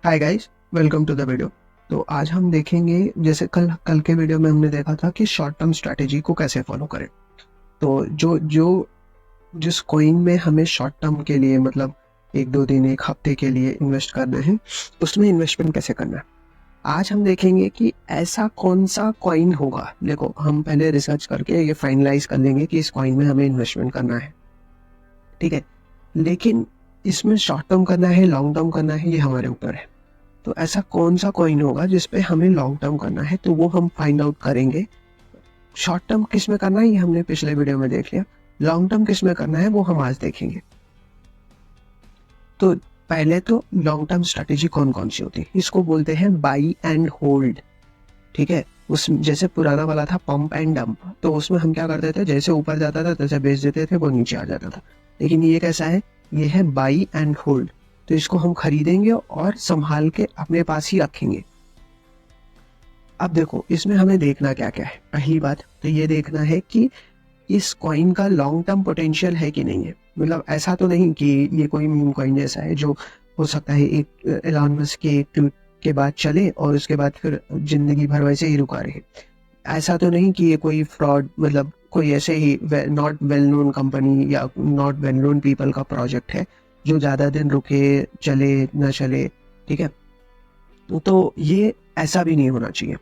Hi guys, welcome to the video. तो आज हम देखेंगे, जैसे कल के वीडियो में हमने देखा था कि शॉर्ट टर्म स्ट्रैटेजी को कैसे फॉलो करें। तो जो जो जिस कॉइन में हमें शॉर्ट टर्म के लिए मतलब 1-2 दिन 1 हफ्ते के लिए इन्वेस्ट करना है, उसमें इन्वेस्टमेंट कैसे करना है। आज हम देखेंगे कि ऐसा कौन सा कॉइन होगा। देखो, हम पहले रिसर्च करके ये फाइनलाइज कर लेंगे कि इस कॉइन में हमें इन्वेस्टमेंट करना है, ठीक है। लेकिन इसमें शॉर्ट टर्म करना है, लॉन्ग टर्म करना है, ये हमारे ऊपर है। तो ऐसा कौन सा कॉइन होगा जिसपे हमें लॉन्ग टर्म करना है, तो वो हम फाइंड आउट करेंगे। शॉर्ट टर्म किस में करना है ये हमने पिछले वीडियो में देख लिया, लॉन्ग टर्म किस में करना है वो हम आज देखेंगे। तो पहले तो लॉन्ग टर्म स्ट्रेटेजी कौन कौन सी होती है, इसको बोलते हैं बाई एंड होल्ड, ठीक है। उस जैसे पुराना वाला था पंप एंड डंप, तो उसमें हम क्या करते थे, जैसे ऊपर जाता था तैसे बेच देते थे, वो नीचे आ जाता था। लेकिन ये कैसा है, ये है बाई एंड होल्ड। तो इसको हम खरीदेंगे और संभाल के अपने पास ही रखेंगे। अब देखो, इसमें हमें देखना क्या क्या है। पहली बात तो ये देखना है कि इस कॉइन का लॉन्ग टर्म पोटेंशियल है कि नहीं है। मतलब ऐसा तो नहीं कि ये कोई मीम कॉइन जैसा है जो हो सकता है एक एलन मस्क के एक ट्वीट के बाद चले और उसके बाद फिर जिंदगी भर वैसे ही रुका रहे। ऐसा तो नहीं कि ये कोई फ्रॉड, मतलब कोई ऐसे ही नॉट वेल नोन कंपनी या नॉट वेल नोन पीपल का प्रोजेक्ट है जो ज्यादा दिन रुके चले न चले, ठीक है। तो ये ऐसा भी नहीं होना चाहिए।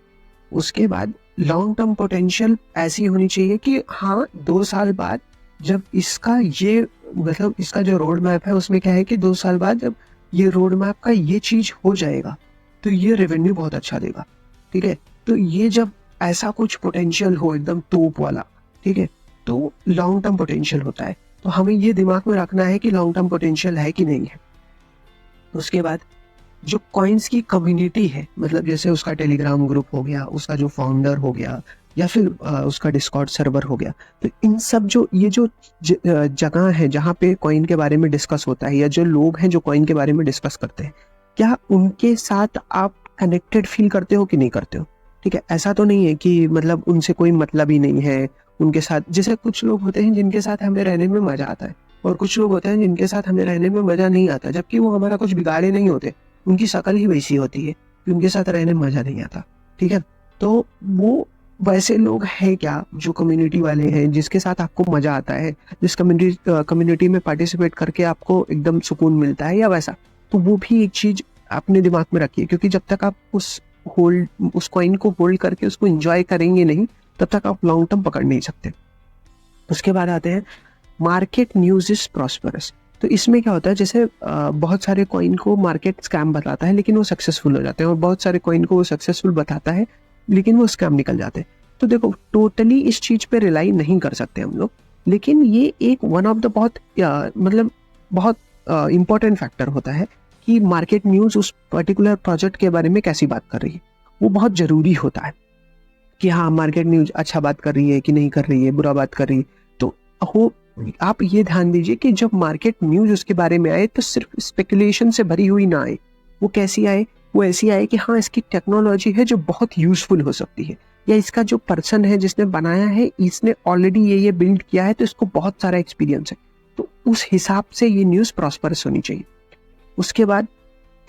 उसके बाद लॉन्ग टर्म पोटेंशियल ऐसी होनी चाहिए कि हाँ, 2 साल बाद जब इसका ये मतलब इसका जो रोड मैप है उसमें क्या है कि 2 साल बाद जब ये रोड मैप का ये चीज हो जाएगा तो ये रेवेन्यू बहुत अच्छा देगा, ठीक है। तो ये जब ऐसा कुछ पोटेंशियल हो एकदम टॉप वाला, ठीक है, तो लॉन्ग टर्म पोटेंशियल होता है। तो हमें ये दिमाग में रखना है कि लॉन्ग टर्म पोटेंशियल है कि नहीं है। उसके बाद जो कॉइन्स की कम्युनिटी है, मतलब जैसे उसका टेलीग्राम ग्रुप हो गया, उसका जो फाउंडर हो गया, या फिर उसका डिस्कॉर्ड सर्वर हो गया, तो इन सब जो ये जो जगह है जहाँ पे कॉइन के बारे में डिस्कस होता है या जो लोग हैं जो कॉइन के बारे में डिस्कस करते हैं, क्या उनके साथ आप कनेक्टेड फील करते हो कि नहीं करते हो, ठीक है। ऐसा तो नहीं है कि मतलब उनसे कोई मतलब ही नहीं है उनके साथ। जैसे कुछ लोग होते हैं जिनके साथ हमें रहने में मजा आता है और कुछ लोग होते हैं जिनके साथ हमें रहने में मजा नहीं आता, जबकि वो हमारा कुछ बिगाड़े नहीं होते, उनकी शक्ल ही वैसी होती है कि उनके साथ रहने में मजा नहीं आता, ठीक है। तो वो वैसे लोग हैं क्या जो कम्युनिटी वाले हैं, जिसके साथ आपको मजा आता है, जिस कम्युनिटी में पार्टिसिपेट करके आपको एकदम सुकून मिलता है, या वैसा। तो वो भी एक चीज अपने दिमाग में रखिए, क्योंकि जब तक आप उस कॉइन को होल्ड करके उसको एंजॉय करेंगे नहीं, तब तक आप लॉन्ग टर्म पकड़ नहीं सकते। उसके बाद आते हैं मार्केट न्यूज इज प्रॉस्परस। तो इसमें क्या होता है, जैसे बहुत सारे कॉइन को मार्केट स्कैम बताता है लेकिन वो सक्सेसफुल हो जाते हैं, और बहुत सारे कॉइन को वो सक्सेसफुल बताता है लेकिन वो स्कैम निकल जाते हैं। तो देखो, टोटली इस चीज पे रिलाई नहीं कर सकते हम लोग, लेकिन ये एक वन ऑफ द मतलब बहुत इंपॉर्टेंट फैक्टर होता है कि मार्केट न्यूज उस पर्टिकुलर प्रोजेक्ट के बारे में कैसी बात कर रही है। वो बहुत जरूरी होता है कि हाँ, मार्केट न्यूज अच्छा बात कर रही है कि नहीं कर रही है, बुरा बात कर रही है। तो हो आप ये ध्यान दीजिए कि जब मार्केट न्यूज उसके बारे में आए तो सिर्फ स्पेकुलेशन से भरी हुई ना आए। वो कैसी आए, वो ऐसी आए कि हाँ, इसकी टेक्नोलॉजी है जो बहुत यूजफुल हो सकती है, या इसका जो पर्सन है जिसने बनाया है इसने ऑलरेडी ये बिल्ड किया है तो इसको बहुत सारा एक्सपीरियंस है। तो उस हिसाब से ये न्यूज प्रॉस्परस होनी चाहिए। उसके बाद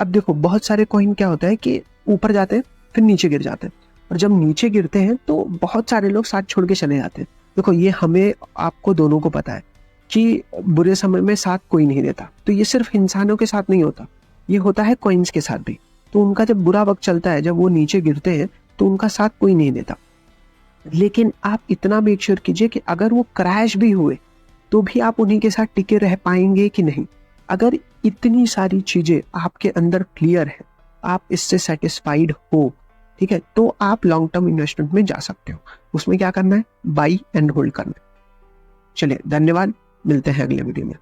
अब देखो, बहुत सारे कॉइन क्या होता है कि ऊपर जाते हैं फिर नीचे गिर जाते हैं, और जब नीचे गिरते हैं तो बहुत सारे लोग साथ छोड़ के चले जाते हैं। देखो, ये हमें आपको दोनों को पता है कि बुरे समय में साथ कोई नहीं देता। तो ये सिर्फ इंसानों के साथ नहीं होता, ये होता है कॉइन्स के साथ भी। तो उनका जब बुरा वक्त चलता है, जब वो नीचे गिरते हैं, तो उनका साथ कोई नहीं देता। लेकिन आप इतना मेक श्योर कीजिए कि अगर वो क्रैश भी हुए तो भी आप उन्हीं के साथ टिके रह पाएंगे कि नहीं। अगर इतनी सारी चीजें आपके अंदर क्लियर है, आप इससे सेटिस्फाइड हो, ठीक है, तो आप लॉन्ग टर्म इन्वेस्टमेंट में जा सकते हो। उसमें क्या करना है, बाई एंड होल्ड करना है। चलिए, धन्यवाद, मिलते हैं अगले वीडियो में।